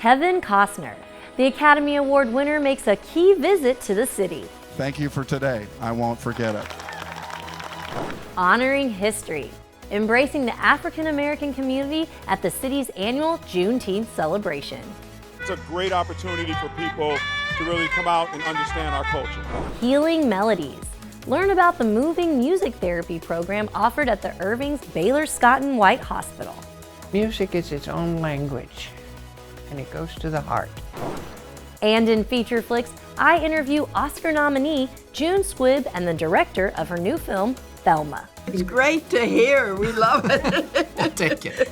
Kevin Costner. The Academy Award winner makes a key visit to the city. Thank you for today. I won't forget it. Honoring history. Embracing the African American community at the city's annual Juneteenth celebration. It's a great opportunity for people to really come out and understand our culture. Healing melodies. Learn about the moving music therapy program offered at the Irving's Baylor Scott and White Hospital. Music is its own language, and it goes to the heart. And in Feature Flix, I interview Oscar nominee June Squibb and the director of her new film, Thelma. It's great to hear. We love it. We'll take it.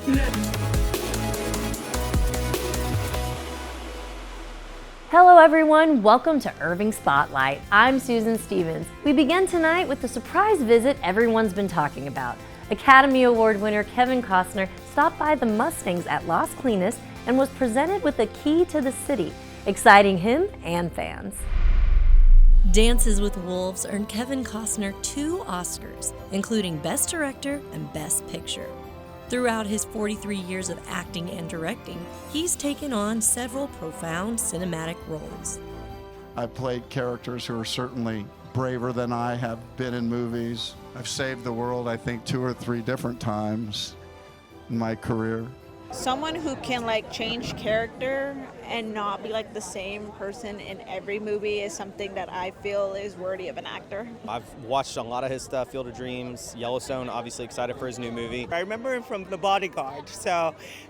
Hello everyone, welcome to Irving Spotlight. I'm Susan Stevens. We begin tonight with the surprise visit everyone's been talking about. Academy Award winner Kevin Costner stopped by the Mustangs at Las Colinas and was presented with the key to the city, exciting him and fans. Dances with Wolves earned Kevin Costner 2 Oscars, including Best Director and Best Picture. Throughout his 43 years of acting and directing, he's taken on several profound cinematic roles. I've played characters who are certainly braver than I have been in movies. I've saved the world, I think, 2 or 3 different times in my career. Someone who can change character and not be the same person in every movie is something that I feel is worthy of an actor. I've watched a lot of his stuff, Field of Dreams, Yellowstone, obviously excited for his new movie. I remember him from The Bodyguard,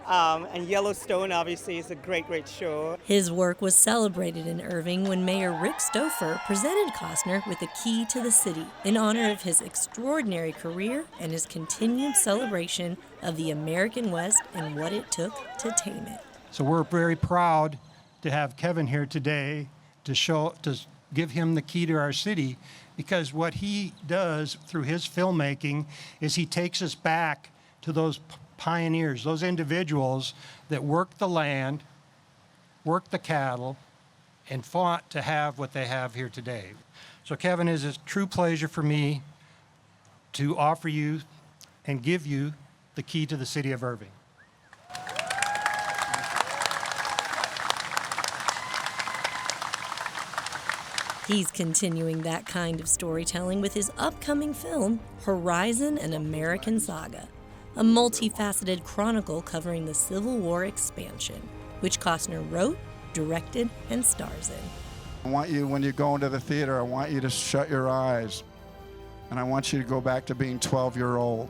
and Yellowstone obviously is a great show. His work was celebrated in Irving when Mayor Rick Stouffer presented Costner with a key to the city in honor of his extraordinary career and his continued celebration of the American West and what it took to tame it. So we're very proud to have Kevin here today to give him the key to our city, because what he does through his filmmaking is he takes us back to those pioneers, those individuals that worked the land, worked the cattle, and fought to have what they have here today. So Kevin, it is a true pleasure for me to offer you and give you the key to the city of Irving. He's continuing that kind of storytelling with his upcoming film, Horizon: An American Saga, a multifaceted chronicle covering the Civil War expansion, which Costner wrote, directed, and stars in. I want you, when you go into the theater, I want you to shut your eyes, and I want you to go back to being 12-year-old.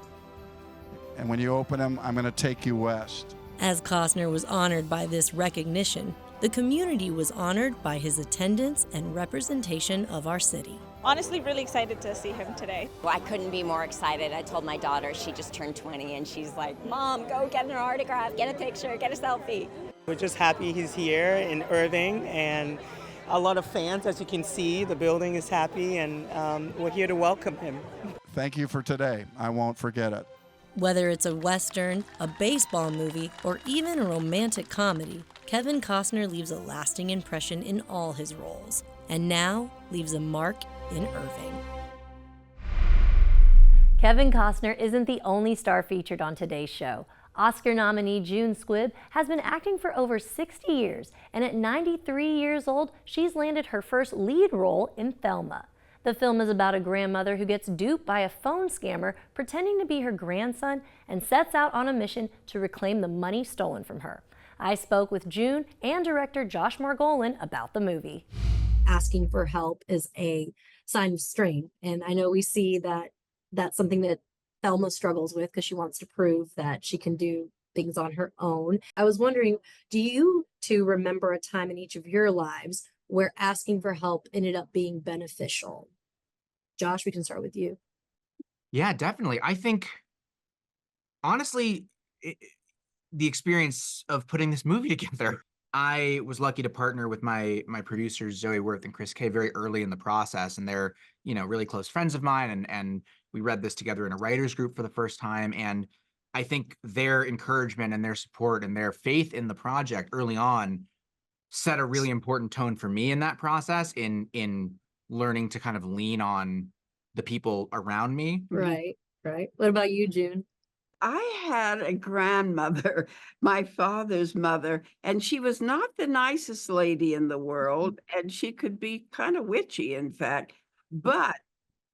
And when you open them, I'm going to take you west. As Costner was honored by this recognition, the community was honored by his attendance and representation of our city. Honestly, really excited to see him today. Well, I couldn't be more excited. I told my daughter, she just turned 20, and she's like, Mom, go get an autograph, get a picture, get a selfie. We're just happy he's here in Irving, and a lot of fans, as you can see. The building is happy, and we're here to welcome him. Thank you for today. I won't forget it. Whether it's a Western, a baseball movie, or even a romantic comedy, Kevin Costner leaves a lasting impression in all his roles, and now leaves a mark in Irving. Kevin Costner isn't the only star featured on today's show. Oscar nominee June Squibb has been acting for over 60 years, and at 93 years old, she's landed her first lead role in Thelma. The film is about a grandmother who gets duped by a phone scammer pretending to be her grandson and sets out on a mission to reclaim the money stolen from her. I spoke with June and director Josh Margolin about the movie. Asking for help is a sign of strength, and I know we see that that's something that Thelma struggles with because she wants to prove that she can do things on her own. I was wondering, do you two remember a time in each of your lives where asking for help ended up being beneficial? Josh, we can start with you. Yeah, definitely. I think, honestly, the experience of putting this movie together, I was lucky to partner with my producers, Zoe Worth and Chris Kay, very early in the process. And they're, really close friends of mine. And we read this together in a writer's group for the first time. And I think their encouragement and their support and their faith in the project early on set a really important tone for me in that process, in learning to kind of lean on the people around me. Right. What about you, June? I had a grandmother, my father's mother, and she was not the nicest lady in the world, and she could be kind of witchy, in fact. But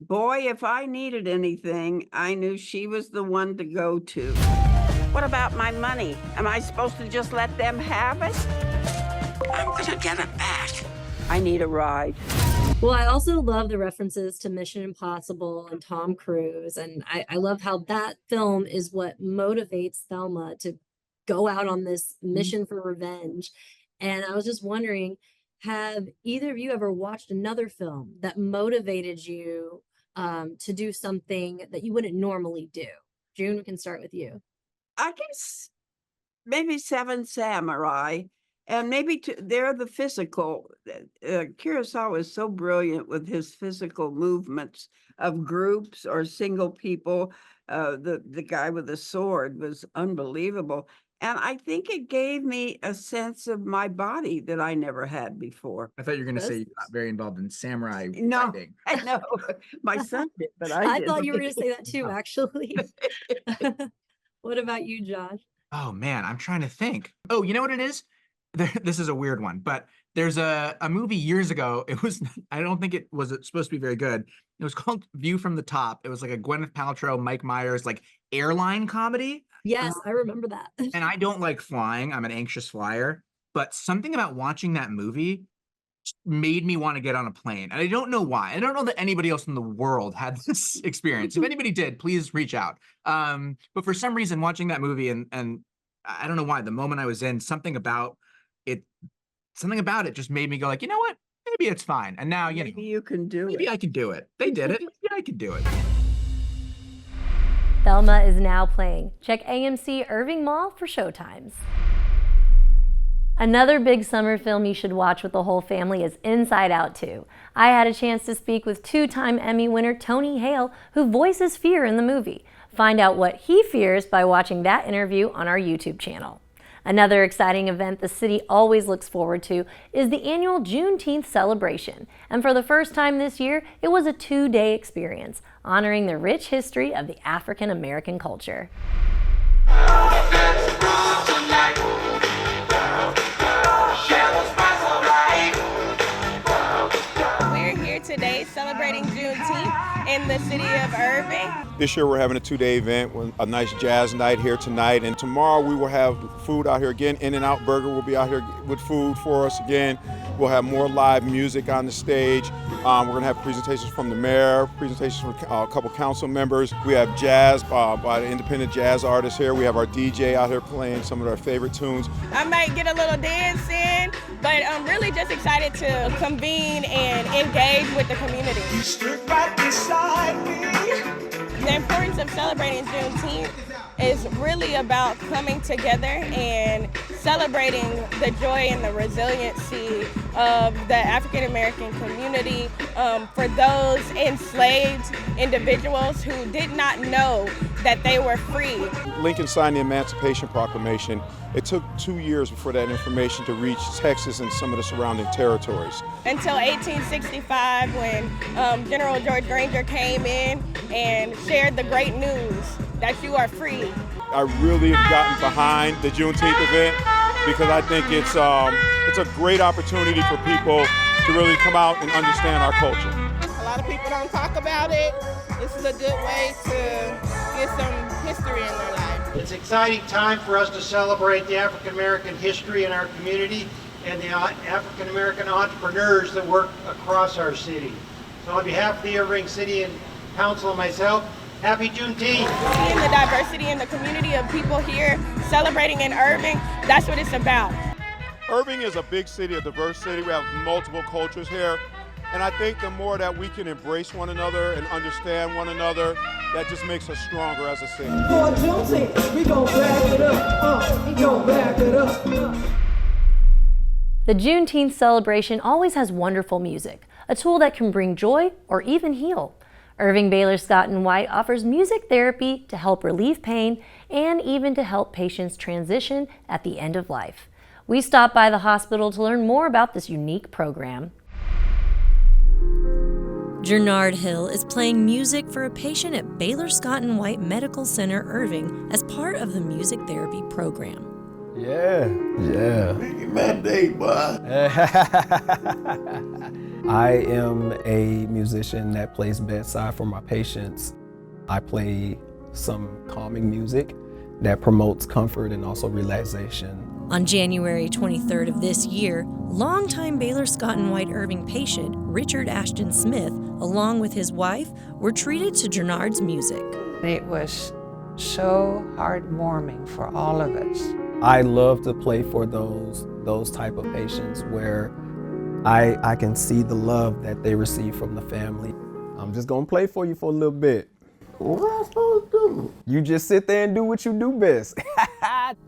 boy, if I needed anything, I knew she was the one to go to. What about my money? Am I supposed to just let them have it? I'm gonna get it back. I need a ride. Well, I also love the references to Mission Impossible and Tom Cruise. And I love how that film is what motivates Thelma to go out on this mission for revenge. And I was just wondering, have either of you ever watched another film that motivated you to do something that you wouldn't normally do? June, we can start with you. I guess maybe Seven Samurai. And maybe they're the physical. Kurosawa is so brilliant with his physical movements of groups or single people. The guy with the sword was unbelievable. And I think it gave me a sense of my body that I never had before. I thought you were going to say you got very involved in samurai No, fighting. I know. My son did, but I I didn't. thought you were going to say that too, actually. What about you, Josh? Oh man, I'm trying to think. Oh, you know what it is? This is a weird one, but there's a movie years ago. It was, I don't think it was supposed to be very good. It was called View from the Top. It was like a Gwyneth Paltrow, Mike Myers, like airline comedy. Yes, I remember that. And I don't like flying. I'm an anxious flyer, but something about watching that movie made me want to get on a plane. And I don't know why. I don't know that anybody else in the world had this experience. If anybody did, please reach out. But for some reason, watching that movie and I don't know why, the moment I was in, something about it just made me go like, you know what? Maybe it's fine. And now, Maybe you can do it. Maybe I can do it. They did it. Maybe I can do it. Thelma is now playing. Check AMC Irving Mall for showtimes. Another big summer film you should watch with the whole family is Inside Out 2. I had a chance to speak with two-time Emmy winner Tony Hale, who voices fear in the movie. Find out what he fears by watching that interview on our YouTube channel. Another exciting event the city always looks forward to is the annual Juneteenth Celebration. And for the first time this year, it was a 2-day experience, honoring the rich history of the African American culture. We're here today celebrating Juneteenth in the city of Irving. This year we're having a 2-day event with a nice jazz night here tonight, and tomorrow we will have food out here again. In-N-Out Burger will be out here with food for us again. We'll have more live music on the stage. We're going to have presentations from the mayor, presentations from a couple council members. We have jazz by the independent jazz artists here. We have our DJ out here playing some of our favorite tunes. I might get a little dance in, but I'm really just excited to convene and engage with the community. You stood right beside me. The importance of celebrating Juneteenth is really about coming together and celebrating the joy and the resiliency of the African American community, for those enslaved individuals who did not know that they were free. Lincoln signed the Emancipation Proclamation. It took 2 years for that information to reach Texas and some of the surrounding territories. Until 1865, when General George Granger came in and shared the great news that you are free. I really have gotten behind the Juneteenth event because I think it's a great opportunity for people to really come out and understand our culture. A lot of people don't talk about it. This is a good way to get some history in their life. It's an exciting time for us to celebrate the African American history in our community and the African American entrepreneurs that work across our city. So on behalf of the Irving City and Council and myself, happy Juneteenth. Seeing the diversity in the community of people here celebrating in Irving, that's what it's about. Irving is a big city, a diverse city. We have multiple cultures here. And I think the more that we can embrace one another and understand one another, that just makes us stronger as a city. For Juneteenth, we gon' back it up. We gon' back it up. The Juneteenth celebration always has wonderful music, a tool that can bring joy or even heal. Irving Baylor Scott & White offers music therapy to help relieve pain and even to help patients transition at the end of life. We stopped by the hospital to learn more about this unique program. Junard Hill is playing music for a patient at Baylor Scott & White Medical Center, Irving, as part of the music therapy program. Yeah. Make it my day, boy. I am a musician that plays bedside for my patients. I play some calming music that promotes comfort and also relaxation. On January 23rd of this year, longtime Baylor Scott & White Irving patient Richard Ashton Smith, along with his wife, were treated to Junard's music. It was so heartwarming for all of us. I love to play for those type of patients where I can see the love that they receive from the family. I'm just gonna play for you for a little bit. What am I supposed to do? You just sit there and do what you do best.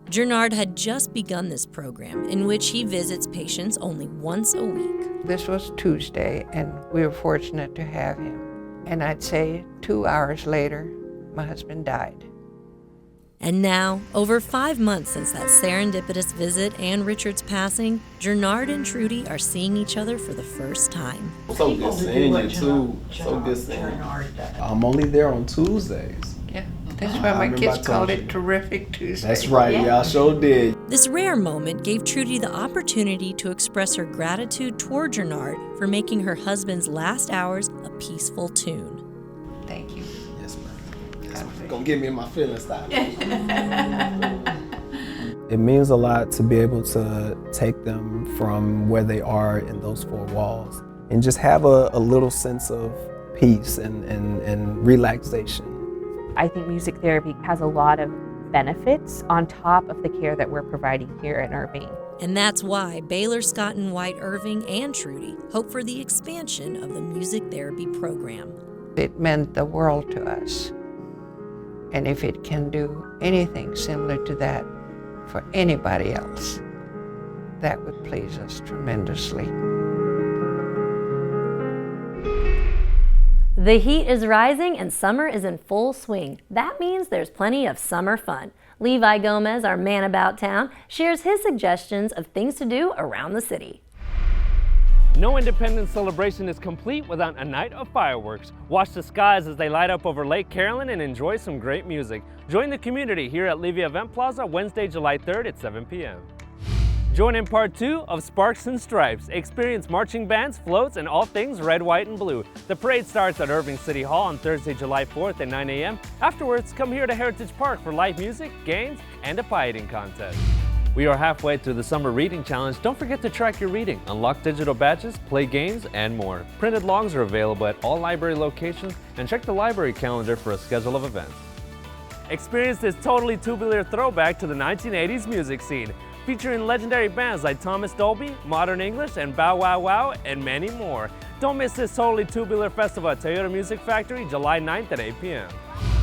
Junard had just begun this program in which he visits patients only once a week. This was Tuesday, and we were fortunate to have him. And I'd say 2 hours later, my husband died. And now, over 5 months since that serendipitous visit and Richard's passing, Junard and Trudy are seeing each other for the first time. So good seeing you too. So good seeing you. I'm only there on Tuesdays. Yeah, that's why my kids called it Terrific Tuesday. That's right, y'all sure did. This rare moment gave Trudy the opportunity to express her gratitude toward Junard for making her husband's last hours a peaceful tune. Thank you. Yes, ma'am. Gonna get me in my feelings style. It means a lot to be able to take them from where they are in those four walls and just have a little sense of peace and relaxation. I think music therapy has a lot of benefits on top of the care that we're providing here at Irving. And that's why Baylor Scott & White Irving and Trudy hope for the expansion of the music therapy program. It meant the world to us. And if it can do anything similar to that for anybody else, that would please us tremendously. The heat is rising and summer is in full swing. That means there's plenty of summer fun. Levi Gomez, our man about town, shares his suggestions of things to do around the city. No Independence Celebration is complete without a night of fireworks. Watch the skies as they light up over Lake Carolyn and enjoy some great music. Join the community here at Levy Event Plaza Wednesday, July 3rd at 7 p.m. Join in part 2 of Sparks and Stripes. Experience marching bands, floats, and all things red, white, and blue. The parade starts at Irving City Hall on Thursday, July 4th at 9 a.m. Afterwards, come here to Heritage Park for live music, games, and a pie eating contest. We are halfway through the Summer Reading Challenge. Don't forget to track your reading, unlock digital badges, play games, and more. Printed logs are available at all library locations, and check the library calendar for a schedule of events. Experience this totally tubular throwback to the 1980s music scene, featuring legendary bands like Thomas Dolby, Modern English, and Bow Wow Wow, and many more. Don't miss this totally tubular festival at Toyota Music Factory, July 9th at 8 p.m.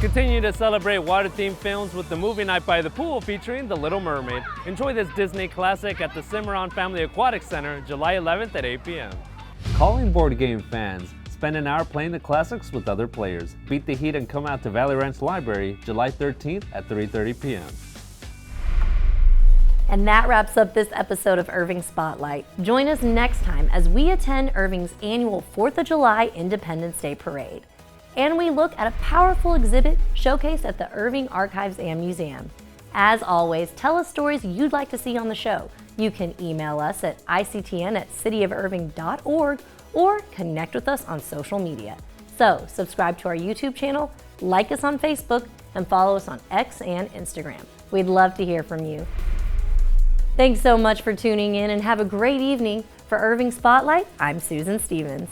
Continue to celebrate water-themed films with the movie night by the pool featuring The Little Mermaid. Enjoy this Disney classic at the Cimarron Family Aquatic Center, July 11th at 8 p.m. Calling board game fans. Spend an hour playing the classics with other players. Beat the heat and come out to Valley Ranch Library, July 13th at 3:30 p.m. And that wraps up this episode of Irving Spotlight. Join us next time as we attend Irving's annual 4th of July Independence Day Parade. And we look at a powerful exhibit showcased at the Irving Archives and Museum. As always, tell us stories you'd like to see on the show. You can email us at ictn@cityofirving.org or connect with us on social media. So subscribe to our YouTube channel, like us on Facebook, and follow us on X and Instagram. We'd love to hear from you. Thanks so much for tuning in and have a great evening. For Irving Spotlight, I'm Susan Stevens.